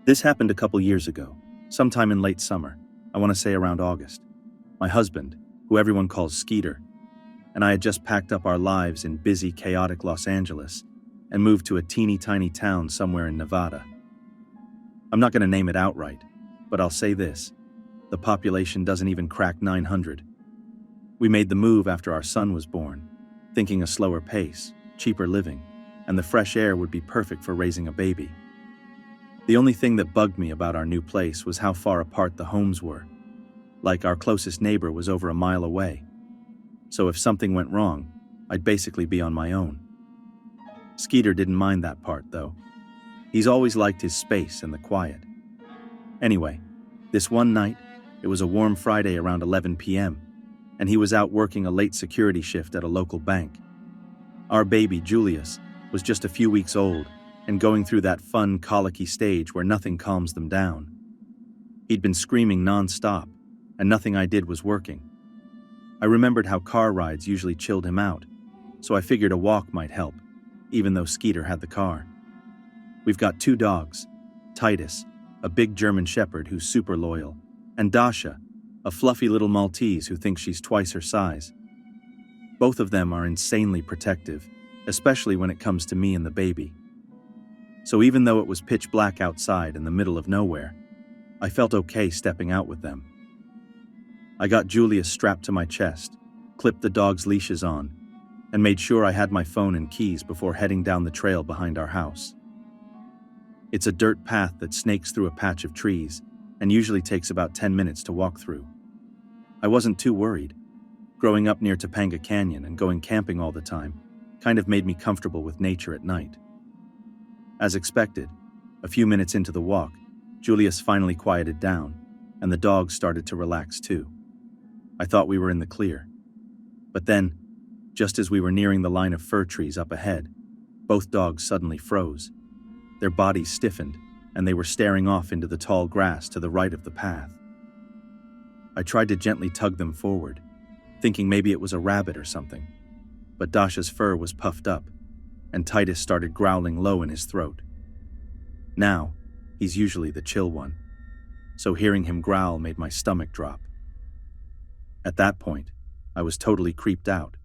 This happened a couple years ago, sometime in late summer, I want to say around August. My husband, who everyone calls Skeeter, and I had just packed up our lives in busy, chaotic Los Angeles and moved to a teeny tiny town somewhere in Nevada. I'm not going to name it outright, but I'll say this: the population doesn't even crack 900. We made the move after our son was born, thinking a slower pace, cheaper living, and the fresh air would be perfect for raising a baby. The only thing that bugged me about our new place was how far apart the homes were. Like, our closest neighbor was over a mile away. So if something went wrong, I'd basically be on my own. Skeeter didn't mind that part, though. He's always liked his space and the quiet. Anyway, this one night, it was a warm Friday around 11 p.m., and he was out working a late security shift at a local bank. Our baby, Julius, was just a few weeks old and going through that fun, colicky stage where nothing calms them down. He'd been screaming non-stop, and nothing I did was working. I remembered how car rides usually chilled him out, so I figured a walk might help, even though Skeeter had the car. We've got 2 dogs, Titus, a big German shepherd who's super loyal, and Dasha, a fluffy little Maltese who thinks she's twice her size. Both of them are insanely protective, especially when it comes to me and the baby. So even though it was pitch black outside in the middle of nowhere, I felt okay stepping out with them. I got Julius strapped to my chest, clipped the dog's leashes on, and made sure I had my phone and keys before heading down the trail behind our house. It's a dirt path that snakes through a patch of trees and usually takes about 10 minutes to walk through. I wasn't too worried. Growing up near Topanga Canyon and going camping all the time kind of made me comfortable with nature at night. As expected, a few minutes into the walk, Julius finally quieted down, and the dogs started to relax too. I thought we were in the clear. But then, just as we were nearing the line of fir trees up ahead, both dogs suddenly froze. Their bodies stiffened, and they were staring off into the tall grass to the right of the path. I tried to gently tug them forward, thinking maybe it was a rabbit or something, but Dasha's fur was puffed up, and Titus started growling low in his throat. Now, he's usually the chill one, so hearing him growl made my stomach drop. At that point, I was totally creeped out.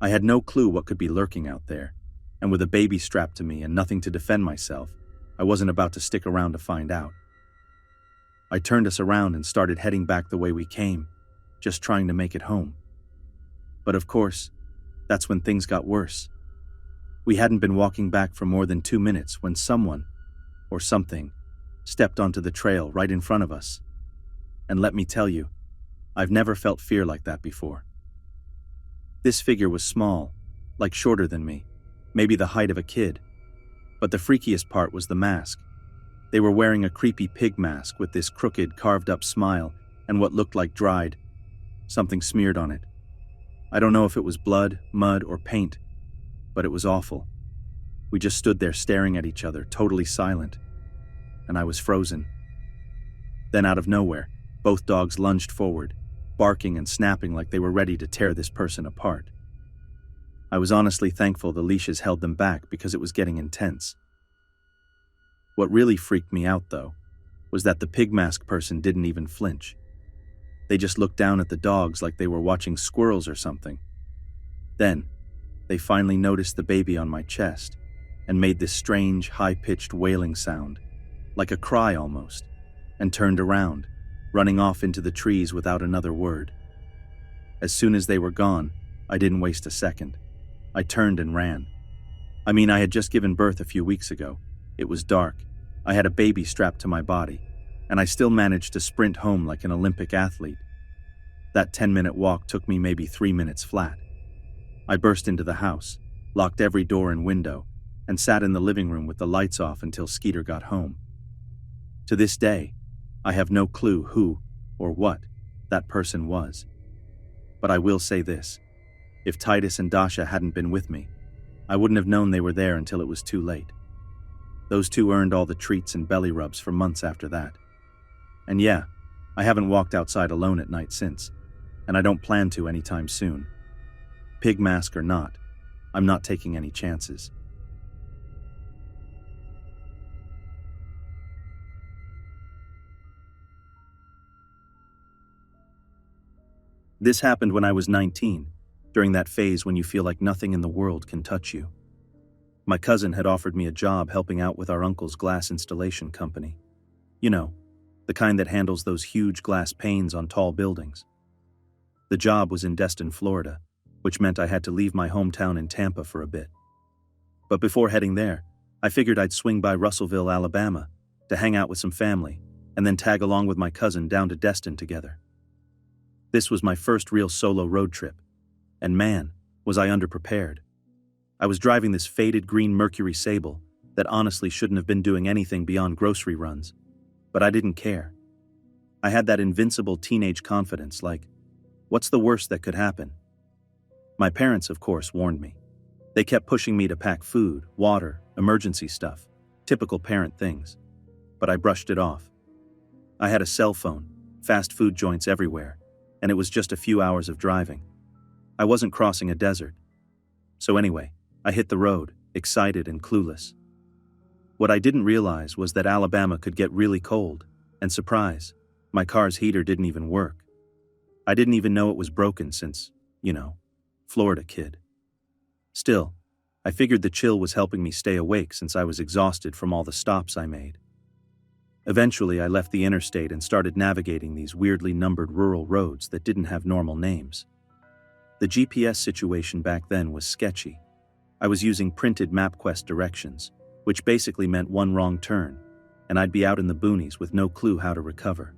I had no clue what could be lurking out there, and with a baby strapped to me and nothing to defend myself, I wasn't about to stick around to find out. I turned us around and started heading back the way we came, just trying to make it home. But of course, that's when things got worse. We hadn't been walking back for more than 2 minutes when someone, or something, stepped onto the trail right in front of us. And let me tell you, I've never felt fear like that before. This figure was small, like shorter than me, maybe the height of a kid. But the freakiest part was the mask. They were wearing a creepy pig mask with this crooked, carved-up smile and what looked like dried, something smeared on it. I don't know if it was blood, mud, or paint, but it was awful. We just stood there staring at each other, totally silent, and I was frozen. Then out of nowhere, both dogs lunged forward, barking and snapping like they were ready to tear this person apart. I was honestly thankful the leashes held them back because it was getting intense. What really freaked me out, though, was that the pig mask person didn't even flinch. They just looked down at the dogs like they were watching squirrels or something. Then, they finally noticed the baby on my chest and made this strange, high-pitched wailing sound, like a cry almost, and turned around, running off into the trees without another word. As soon as they were gone, I didn't waste a second. I turned and ran. I had just given birth a few weeks ago. It was dark. I had a baby strapped to my body, and I still managed to sprint home like an Olympic athlete. That 10-minute walk took me maybe 3 minutes flat. I burst into the house, locked every door and window, and sat in the living room with the lights off until Skeeter got home. To this day, I have no clue who or what that person was. But I will say this: if Titus and Dasha hadn't been with me, I wouldn't have known they were there until it was too late. Those 2 earned all the treats and belly rubs for months after that. And yeah, I haven't walked outside alone at night since, and I don't plan to anytime soon. Pig mask or not, I'm not taking any chances. This happened when I was 19, during that phase when you feel like nothing in the world can touch you. My cousin had offered me a job helping out with our uncle's glass installation company. You know, the kind that handles those huge glass panes on tall buildings. The job was in Destin, Florida, which meant I had to leave my hometown in Tampa for a bit. But before heading there, I figured I'd swing by Russellville, Alabama, to hang out with some family, and then tag along with my cousin down to Destin together. This was my first real solo road trip, and man, was I underprepared. I was driving this faded green Mercury Sable that honestly shouldn't have been doing anything beyond grocery runs, but I didn't care. I had that invincible teenage confidence, like, what's the worst that could happen? My parents, of course, warned me. They kept pushing me to pack food, water, emergency stuff, typical parent things, but I brushed it off. I had a cell phone, fast food joints everywhere, and it was just a few hours of driving. I wasn't crossing a desert. So anyway, I hit the road, excited and clueless. What I didn't realize was that Alabama could get really cold, and surprise, my car's heater didn't even work. I didn't even know it was broken since, Florida kid. Still, I figured the chill was helping me stay awake since I was exhausted from all the stops I made. Eventually, I left the interstate and started navigating these weirdly numbered rural roads that didn't have normal names. The GPS situation back then was sketchy. I was using printed MapQuest directions, which basically meant one wrong turn, and I'd be out in the boonies with no clue how to recover.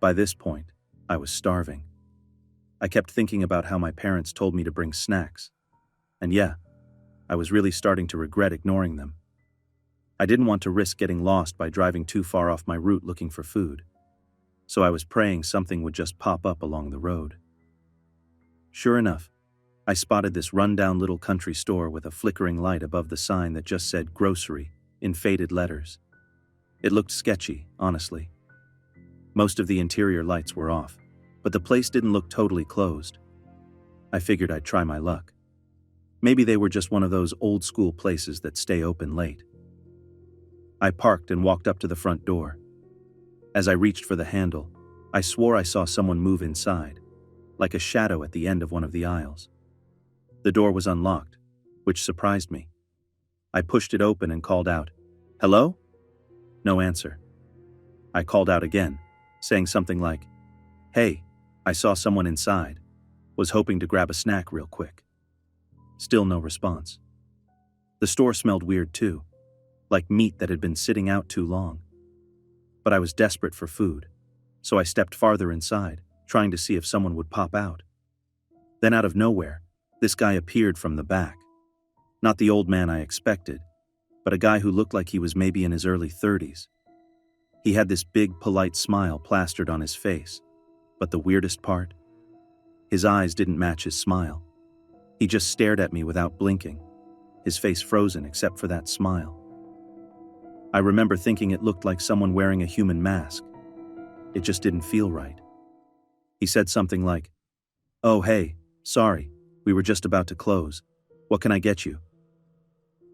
By this point, I was starving. I kept thinking about how my parents told me to bring snacks. And yeah, I was really starting to regret ignoring them. I didn't want to risk getting lost by driving too far off my route looking for food, so I was praying something would just pop up along the road. Sure enough, I spotted this rundown little country store with a flickering light above the sign that just said grocery in faded letters. It looked sketchy, honestly. Most of the interior lights were off, but the place didn't look totally closed. I figured I'd try my luck. Maybe they were just one of those old-school places that stay open late. I parked and walked up to the front door. As I reached for the handle, I swore I saw someone move inside, like a shadow at the end of one of the aisles. The door was unlocked, which surprised me. I pushed it open and called out, "Hello?" No answer. I called out again, saying something like, "Hey, I saw someone inside. Was hoping to grab a snack real quick." Still no response. The store smelled weird too, like meat that had been sitting out too long. But I was desperate for food, so I stepped farther inside, trying to see if someone would pop out. Then out of nowhere, this guy appeared from the back. Not the old man I expected, but a guy who looked like he was maybe in his early 30s. He had this big, polite smile plastered on his face, but the weirdest part? His eyes didn't match his smile. He just stared at me without blinking, his face frozen except for that smile. I remember thinking it looked like someone wearing a human mask. It just didn't feel right. He said something like, "Oh hey, sorry, we were just about to close. What can I get you?"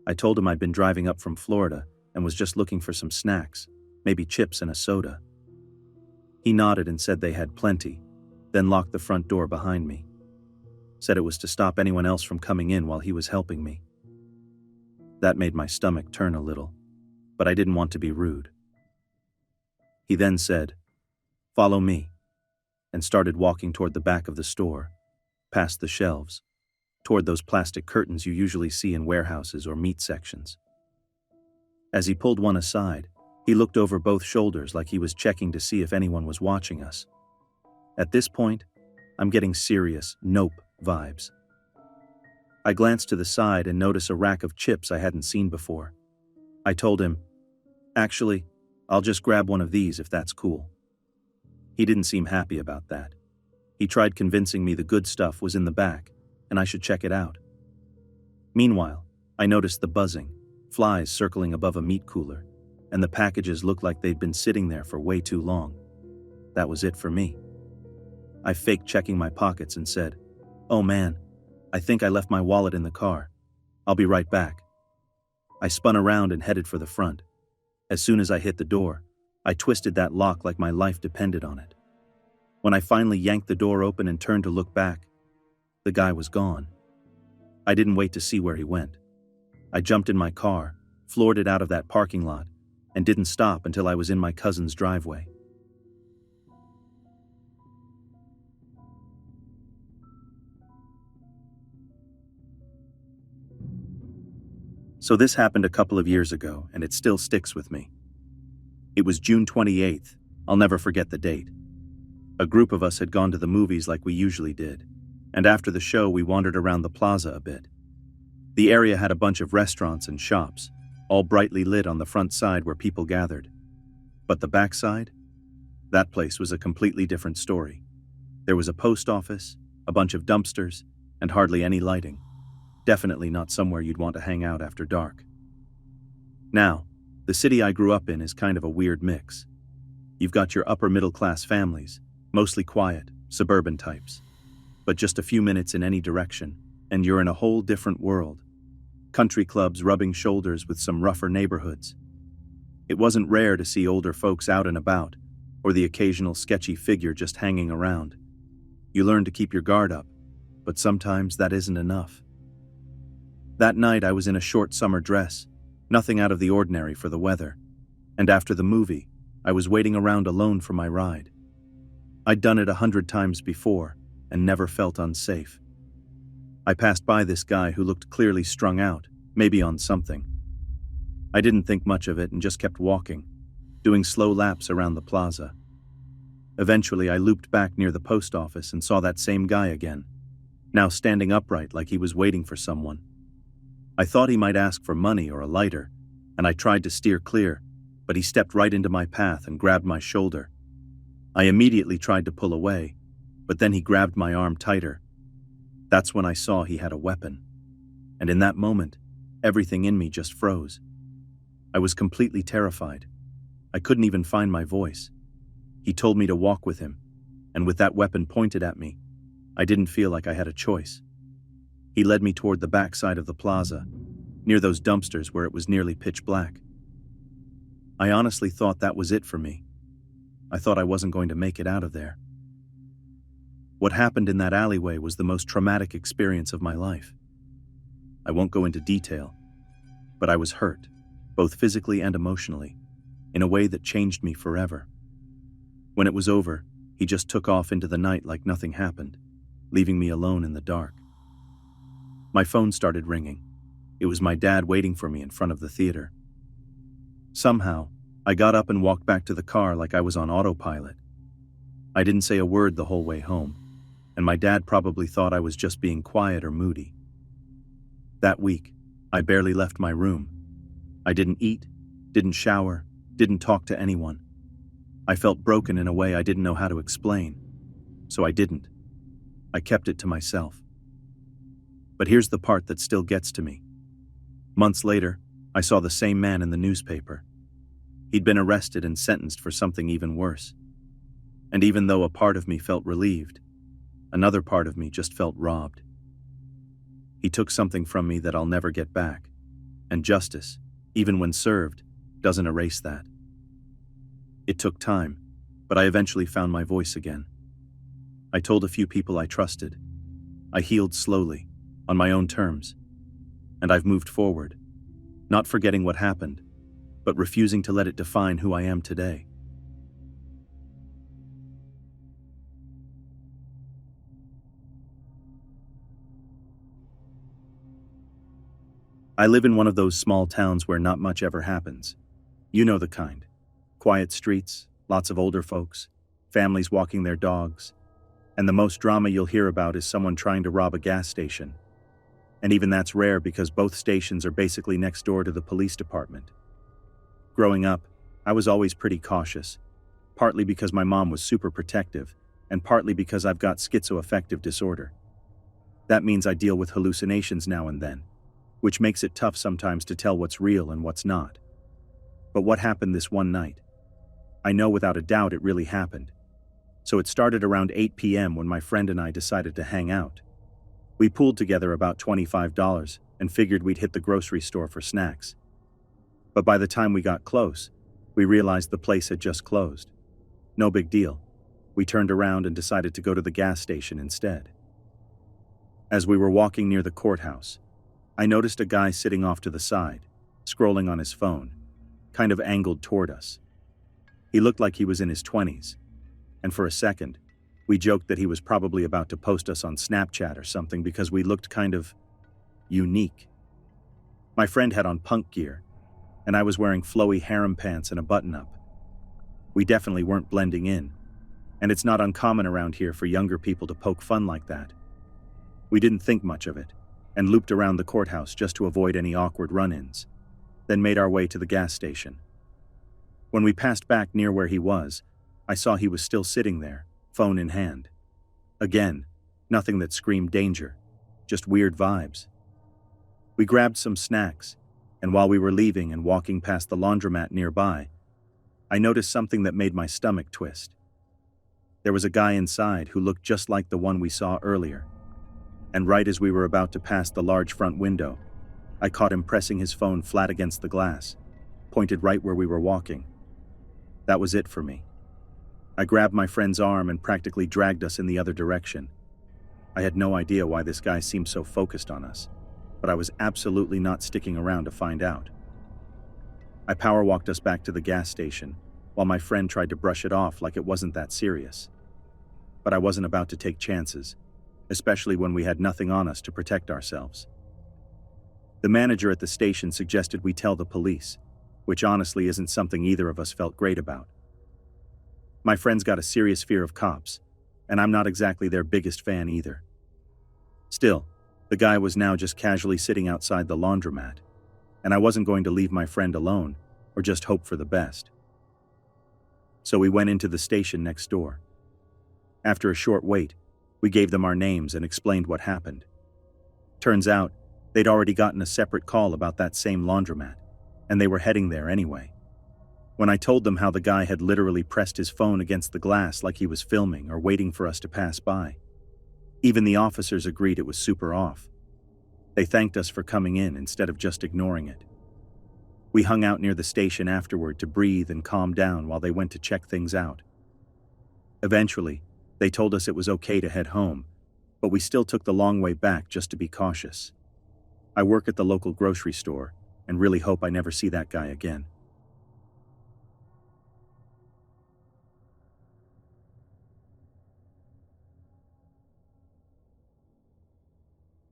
I told him I'd been driving up from Florida and was just looking for some snacks, maybe chips and a soda. He nodded and said they had plenty, then locked the front door behind me. Said it was to stop anyone else from coming in while he was helping me. That made my stomach turn a little, but I didn't want to be rude. He then said, "Follow me," and started walking toward the back of the store, past the shelves, toward those plastic curtains you usually see in warehouses or meat sections. As he pulled one aside, he looked over both shoulders like he was checking to see if anyone was watching us. At this point, I'm getting serious nope vibes. I glanced to the side and noticed a rack of chips I hadn't seen before. I told him, "Actually, I'll just grab one of these if that's cool." He didn't seem happy about that. He tried convincing me the good stuff was in the back and I should check it out. Meanwhile, I noticed the buzzing, flies circling above a meat cooler, and the packages looked like they'd been sitting there for way too long. That was it for me. I faked checking my pockets and said, "Oh man, I think I left my wallet in the car. I'll be right back." I spun around and headed for the front. As soon as I hit the door, I twisted that lock like my life depended on it. When I finally yanked the door open and turned to look back, the guy was gone. I didn't wait to see where he went. I jumped in my car, floored it out of that parking lot, and didn't stop until I was in my cousin's driveway. So this happened a couple of years ago, and it still sticks with me. It was June 28th. I'll never forget the date. A group of us had gone to the movies like we usually did, and after the show we wandered around the plaza a bit. The area had a bunch of restaurants and shops, all brightly lit on the front side where people gathered. But the back side? That place was a completely different story. There was a post office, a bunch of dumpsters, and hardly any lighting. Definitely not somewhere you'd want to hang out after dark. Now, the city I grew up in is kind of a weird mix. You've got your upper middle class families, mostly quiet, suburban types. But just a few minutes in any direction, and you're in a whole different world. Country clubs rubbing shoulders with some rougher neighborhoods. It wasn't rare to see older folks out and about, or the occasional sketchy figure just hanging around. You learn to keep your guard up, but sometimes that isn't enough. That night I was in a short summer dress, nothing out of the ordinary for the weather, and after the movie, I was waiting around alone for my ride. I'd done it 100 times before, and never felt unsafe. I passed by this guy who looked clearly strung out, maybe on something. I didn't think much of it and just kept walking, doing slow laps around the plaza. Eventually I looped back near the post office and saw that same guy again, now standing upright like he was waiting for someone. I thought he might ask for money or a lighter, and I tried to steer clear, but he stepped right into my path and grabbed my shoulder. I immediately tried to pull away, but then he grabbed my arm tighter. That's when I saw he had a weapon, and in that moment, everything in me just froze. I was completely terrified. I couldn't even find my voice. He told me to walk with him, and with that weapon pointed at me, I didn't feel like I had a choice. He led me toward the back side of the plaza, near those dumpsters where it was nearly pitch black. I honestly thought that was it for me. I thought I wasn't going to make it out of there. What happened in that alleyway was the most traumatic experience of my life. I won't go into detail, but I was hurt, both physically and emotionally, in a way that changed me forever. When it was over, he just took off into the night like nothing happened, leaving me alone in the dark. My phone started ringing. It was my dad waiting for me in front of the theater. Somehow, I got up and walked back to the car like I was on autopilot. I didn't say a word the whole way home, and my dad probably thought I was just being quiet or moody. That week, I barely left my room. I didn't eat, didn't shower, didn't talk to anyone. I felt broken in a way I didn't know how to explain, so I didn't. I kept it to myself. But here's the part that still gets to me. Months later, I saw the same man in the newspaper. He'd been arrested and sentenced for something even worse. And even though a part of me felt relieved, another part of me just felt robbed. He took something from me that I'll never get back, and justice, even when served, doesn't erase that. It took time, but I eventually found my voice again. I told a few people I trusted. I healed slowly, on my own terms, and I've moved forward, not forgetting what happened, but refusing to let it define who I am today. I live in one of those small towns where not much ever happens. You know the kind. Quiet streets, lots of older folks, families walking their dogs, and the most drama you'll hear about is someone trying to rob a gas station. And even that's rare because both stations are basically next door to the police department. Growing up, I was always pretty cautious, partly because my mom was super protective, and partly because I've got schizoaffective disorder. That means I deal with hallucinations now and then, which makes it tough sometimes to tell what's real and what's not. But what happened this one night? I know without a doubt it really happened. So it started around 8 p.m. when my friend and I decided to hang out. We pooled together about $25 and figured we'd hit the grocery store for snacks. But by the time we got close, we realized the place had just closed. No big deal. We turned around and decided to go to the gas station instead. As we were walking near the courthouse, I noticed a guy sitting off to the side, scrolling on his phone, kind of angled toward us. He looked like he was in his 20s, and for a second, we joked that he was probably about to post us on Snapchat or something because we looked kind of unique. My friend had on punk gear, and I was wearing flowy harem pants and a button-up. We definitely weren't blending in, and it's not uncommon around here for younger people to poke fun like that. We didn't think much of it, and looped around the courthouse just to avoid any awkward run-ins, then made our way to the gas station. When we passed back near where he was, I saw he was still sitting there, phone in hand. Again, nothing that screamed danger, just weird vibes. We grabbed some snacks, and while we were leaving and walking past the laundromat nearby, I noticed something that made my stomach twist. There was a guy inside who looked just like the one we saw earlier, and right as we were about to pass the large front window, I caught him pressing his phone flat against the glass, pointed right where we were walking. That was it for me. I grabbed my friend's arm and practically dragged us in the other direction. I had no idea why this guy seemed so focused on us, but I was absolutely not sticking around to find out. I power walked us back to the gas station, while my friend tried to brush it off like it wasn't that serious. But I wasn't about to take chances, especially when we had nothing on us to protect ourselves. The manager at the station suggested we tell the police, which honestly isn't something either of us felt great about. My friend's got a serious fear of cops, and I'm not exactly their biggest fan either. Still, the guy was now just casually sitting outside the laundromat, and I wasn't going to leave my friend alone or just hope for the best. So we went into the station next door. After a short wait, we gave them our names and explained what happened. Turns out, they'd already gotten a separate call about that same laundromat, and they were heading there anyway. When I told them how the guy had literally pressed his phone against the glass like he was filming or waiting for us to pass by, even the officers agreed it was super off. They thanked us for coming in instead of just ignoring it. We hung out near the station afterward to breathe and calm down while they went to check things out. Eventually, they told us it was okay to head home, but we still took the long way back just to be cautious. I work at the local grocery store and really hope I never see that guy again.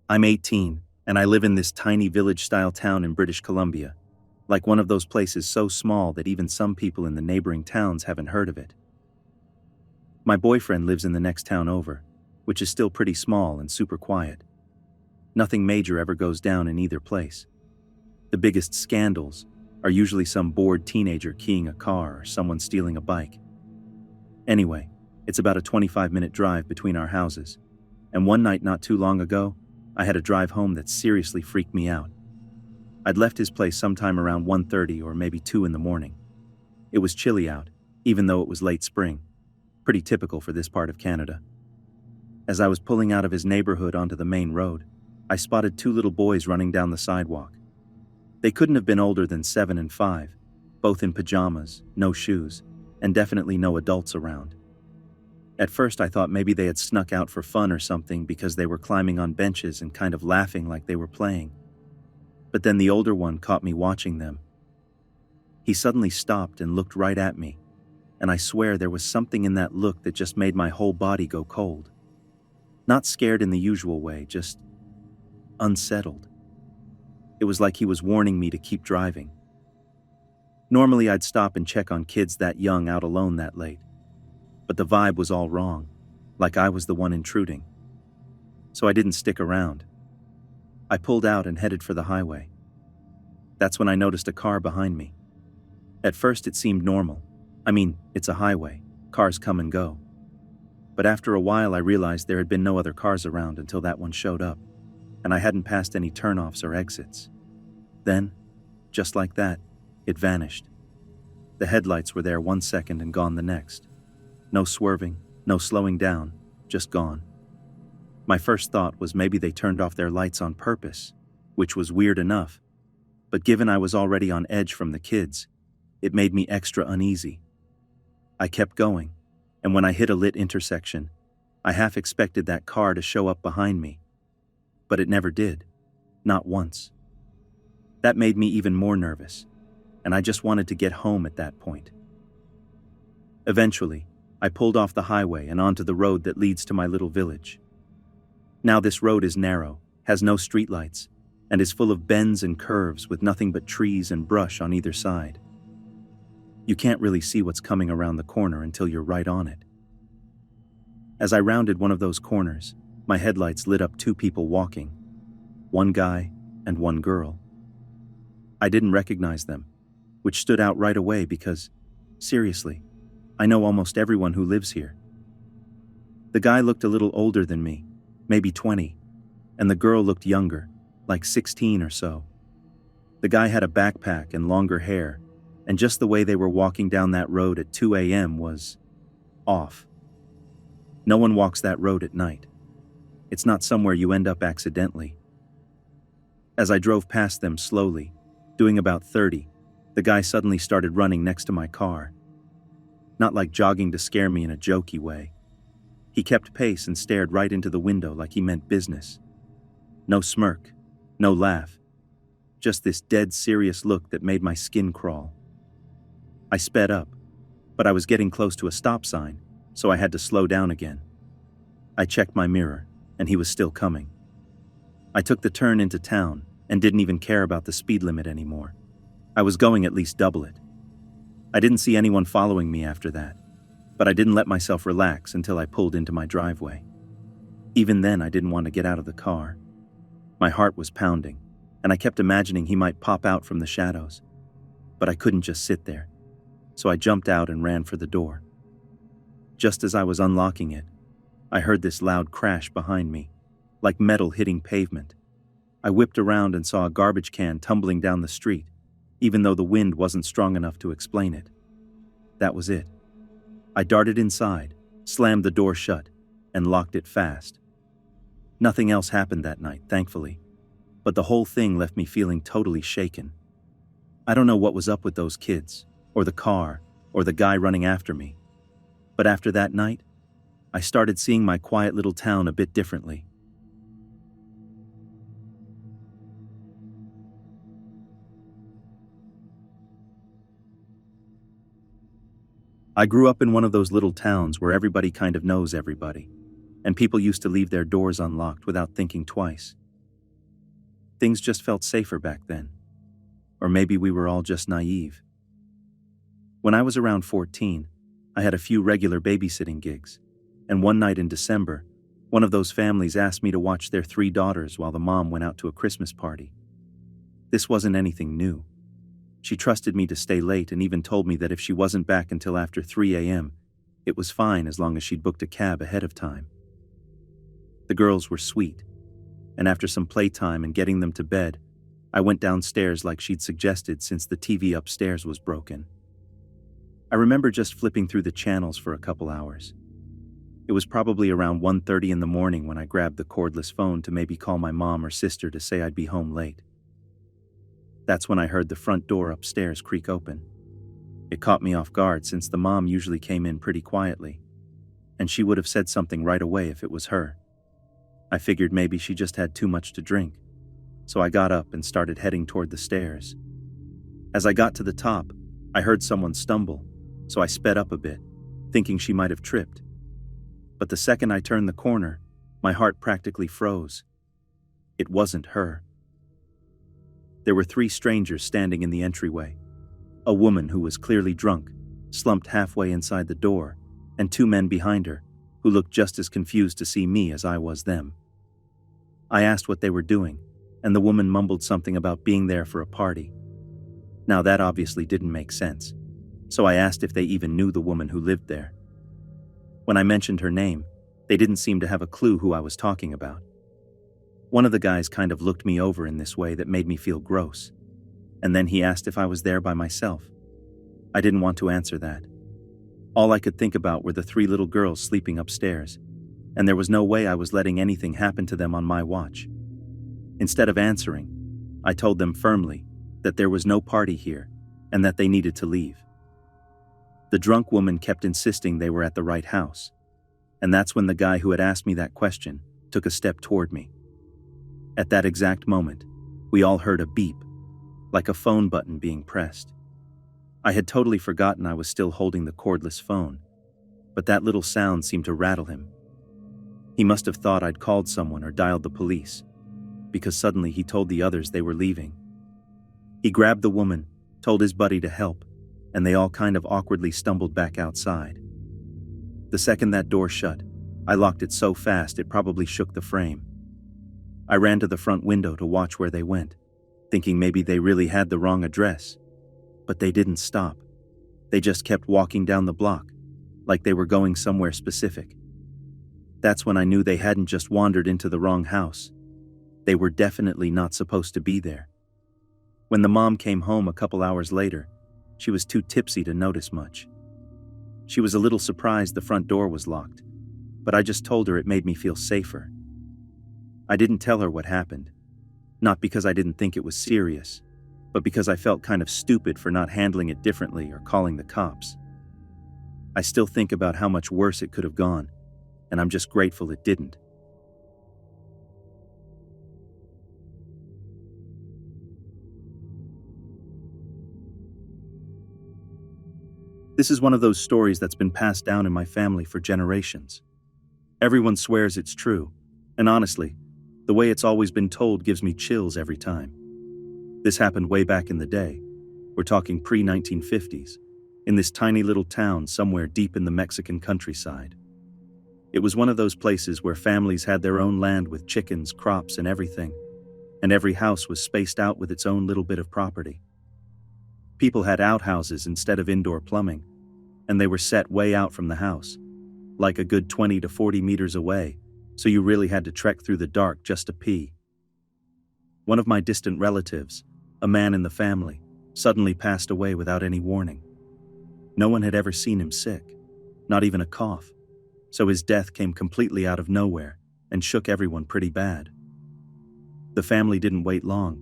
I'm 18, and I live in this tiny village-style town in British Columbia, like one of those places so small that even some people in the neighboring towns haven't heard of it. My boyfriend lives in the next town over, which is still pretty small and super quiet. Nothing major ever goes down in either place. The biggest scandals are usually some bored teenager keying a car or someone stealing a bike. Anyway, it's about a 25-minute drive between our houses, and one night not too long ago, I had a drive home that seriously freaked me out. I'd left his place sometime around 1:30 or maybe 2 in the morning. It was chilly out, even though it was late spring. Pretty typical for this part of Canada. As I was pulling out of his neighborhood onto the main road, I spotted 2 little boys running down the sidewalk. They couldn't have been older than 7 and 5, both in pajamas, no shoes, and definitely no adults around. At first I thought maybe they had snuck out for fun or something because they were climbing on benches and kind of laughing like they were playing. But then the older one caught me watching them. He suddenly stopped and looked right at me, and I swear there was something in that look that just made my whole body go cold. Not scared in the usual way, just unsettled. It was like he was warning me to keep driving. Normally I'd stop and check on kids that young out alone that late. But the vibe was all wrong, like I was the one intruding. So I didn't stick around. I pulled out and headed for the highway. That's when I noticed a car behind me. At first it seemed normal. I mean, it's a highway. Cars come and go. But after a while I realized there had been no other cars around until that one showed up, and I hadn't passed any turnoffs or exits. Then, just like that, it vanished. The headlights were there 1 second and gone the next. No swerving, no slowing down, just gone. My first thought was maybe they turned off their lights on purpose, which was weird enough, but given I was already on edge from the kids, it made me extra uneasy. I kept going, and when I hit a lit intersection, I half expected that car to show up behind me. But it never did. Not once. That made me even more nervous, and I just wanted to get home at that point. Eventually, I pulled off the highway and onto the road that leads to my little village. Now this road is narrow, has no streetlights, and is full of bends and curves with nothing but trees and brush on either side. You can't really see what's coming around the corner until you're right on it. As I rounded one of those corners, my headlights lit up two people walking, one guy and one girl. I didn't recognize them, which stood out right away because, seriously, I know almost everyone who lives here. The guy looked a little older than me, maybe 20, and the girl looked younger, like 16 or so. The guy had a backpack and longer hair, and just the way they were walking down that road at 2 a.m. was off. No one walks that road at night. It's not somewhere you end up accidentally. As I drove past them slowly, doing about 30, the guy suddenly started running next to my car. Not like jogging to scare me in a jokey way. He kept pace and stared right into the window like he meant business. No smirk, no laugh, just this dead serious look that made my skin crawl. I sped up, but I was getting close to a stop sign, so I had to slow down again. I checked my mirror, and he was still coming. I took the turn into town and didn't even care about the speed limit anymore. I was going at least double it. I didn't see anyone following me after that, but I didn't let myself relax until I pulled into my driveway. Even then, I didn't want to get out of the car. My heart was pounding, and I kept imagining he might pop out from the shadows. But I couldn't just sit there, so I jumped out and ran for the door. Just as I was unlocking it, I heard this loud crash behind me, like metal hitting pavement. I whipped around and saw a garbage can tumbling down the street, even though the wind wasn't strong enough to explain it. That was it. I darted inside, slammed the door shut, and locked it fast. Nothing else happened that night, thankfully, but the whole thing left me feeling totally shaken. I don't know what was up with those kids, or the car, or the guy running after me, but after that night, I started seeing my quiet little town a bit differently. I grew up in one of those little towns where everybody kind of knows everybody, and people used to leave their doors unlocked without thinking twice. Things just felt safer back then, or maybe we were all just naive. When I was around 14, I had a few regular babysitting gigs, and one night in December, one of those families asked me to watch their 3 daughters while the mom went out to a Christmas party. This wasn't anything new. She trusted me to stay late and even told me that if she wasn't back until after 3 a.m., it was fine as long as she'd booked a cab ahead of time. The girls were sweet, and after some playtime and getting them to bed, I went downstairs like she'd suggested since the TV upstairs was broken. I remember just flipping through the channels for a couple hours. It was probably around 1:30 in the morning when I grabbed the cordless phone to maybe call my mom or sister to say I'd be home late. That's when I heard the front door upstairs creak open. It caught me off guard since the mom usually came in pretty quietly, and she would have said something right away if it was her. I figured maybe she just had too much to drink, so I got up and started heading toward the stairs. As I got to the top, I heard someone stumble, so I sped up a bit, thinking she might have tripped. But the second I turned the corner, my heart practically froze. It wasn't her. There were 3 strangers standing in the entryway. A woman who was clearly drunk, slumped halfway inside the door, and 2 men behind her, who looked just as confused to see me as I was them. I asked what they were doing, and the woman mumbled something about being there for a party. Now that obviously didn't make sense, so I asked if they even knew the woman who lived there. When I mentioned her name, they didn't seem to have a clue who I was talking about. One of the guys kind of looked me over in this way that made me feel gross, and then he asked if I was there by myself. I didn't want to answer that. All I could think about were the 3 little girls sleeping upstairs, and there was no way I was letting anything happen to them on my watch. Instead of answering, I told them firmly that there was no party here and that they needed to leave. The drunk woman kept insisting they were at the right house, and that's when the guy who had asked me that question took a step toward me. At that exact moment, we all heard a beep, like a phone button being pressed. I had totally forgotten I was still holding the cordless phone, but that little sound seemed to rattle him. He must have thought I'd called someone or dialed the police, because suddenly he told the others they were leaving. He grabbed the woman, told his buddy to help, and they all kind of awkwardly stumbled back outside. The second that door shut, I locked it so fast it probably shook the frame. I ran to the front window to watch where they went, thinking maybe they really had the wrong address. But they didn't stop. They just kept walking down the block, like they were going somewhere specific. That's when I knew they hadn't just wandered into the wrong house. They were definitely not supposed to be there. When the mom came home a couple hours later, she was too tipsy to notice much. She was a little surprised the front door was locked, but I just told her it made me feel safer. I didn't tell her what happened, not because I didn't think it was serious, but because I felt kind of stupid for not handling it differently or calling the cops. I still think about how much worse it could have gone, and I'm just grateful it didn't. This is one of those stories that's been passed down in my family for generations. Everyone swears it's true, and honestly, the way it's always been told gives me chills every time. This happened way back in the day. We're talking pre-1950s, in this tiny little town somewhere deep in the Mexican countryside. It was one of those places where families had their own land with chickens, crops, and everything, and every house was spaced out with its own little bit of property. People had outhouses instead of indoor plumbing, and they were set way out from the house, like a good 20 to 40 meters away, so you really had to trek through the dark just to pee. One of my distant relatives, a man in the family, suddenly passed away without any warning. No one had ever seen him sick, not even a cough, so his death came completely out of nowhere and shook everyone pretty bad. The family didn't wait long.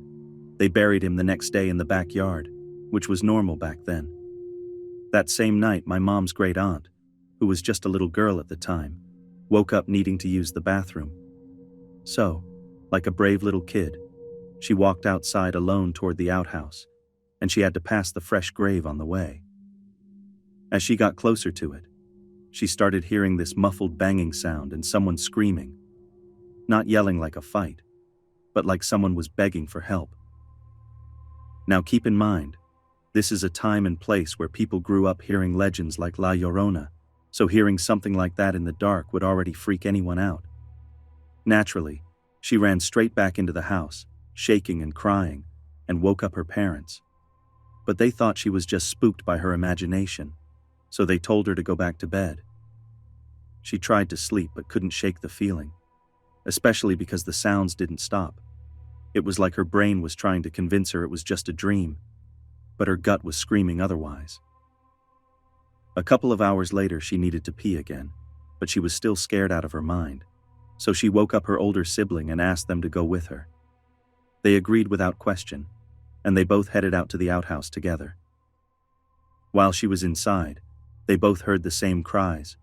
They buried him the next day in the backyard, which was normal back then. That same night, my mom's great aunt, who was just a little girl at the time, woke up needing to use the bathroom. So, like a brave little kid, she walked outside alone toward the outhouse, and she had to pass the fresh grave on the way. As she got closer to it, she started hearing this muffled banging sound and someone screaming. Not yelling like a fight, but like someone was begging for help. Now keep in mind, this is a time and place where people grew up hearing legends like La Llorona, so hearing something like that in the dark would already freak anyone out. Naturally, she ran straight back into the house, shaking and crying, and woke up her parents. But they thought she was just spooked by her imagination, so they told her to go back to bed. She tried to sleep but couldn't shake the feeling, especially because the sounds didn't stop. It was like her brain was trying to convince her it was just a dream, but her gut was screaming otherwise. A couple of hours later, she needed to pee again, but she was still scared out of her mind, so she woke up her older sibling and asked them to go with her. They agreed without question, and they both headed out to the outhouse together. While she was inside, they both heard the same cries,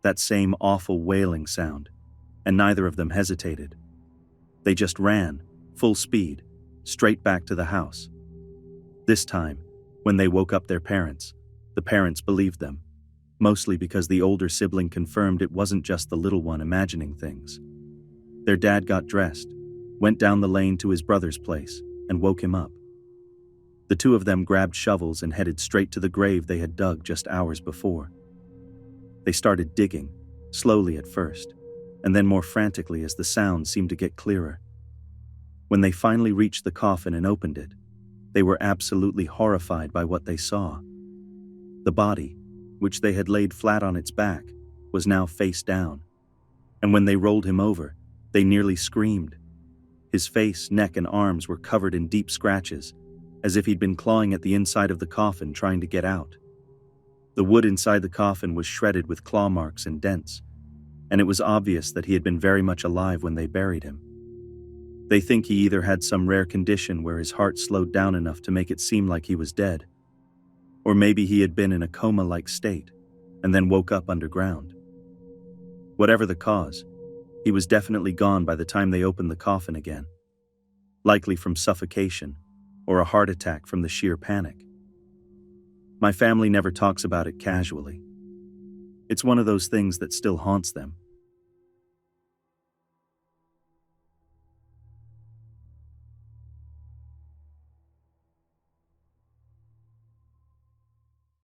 that same awful wailing sound, and neither of them hesitated. They just ran, full speed, straight back to the house. This time, when they woke up their parents, the parents believed them, mostly because the older sibling confirmed it wasn't just the little one imagining things. Their dad got dressed, went down the lane to his brother's place, and woke him up. The two of them grabbed shovels and headed straight to the grave they had dug just hours before. They started digging, slowly at first, and then more frantically as the sound seemed to get clearer. When they finally reached the coffin and opened it, they were absolutely horrified by what they saw. The body, which they had laid flat on its back, was now face down, and when they rolled him over, they nearly screamed. His face, neck, and arms were covered in deep scratches, as if he'd been clawing at the inside of the coffin trying to get out. The wood inside the coffin was shredded with claw marks and dents, and it was obvious that he had been very much alive when they buried him. They think he either had some rare condition where his heart slowed down enough to make it seem like he was dead, Or maybe he had been in a coma-like state and then woke up underground. Whatever the cause, he was definitely gone by the time they opened the coffin again, likely from suffocation or a heart attack from the sheer panic. My family never talks about it casually. It's one of those things that still haunts them.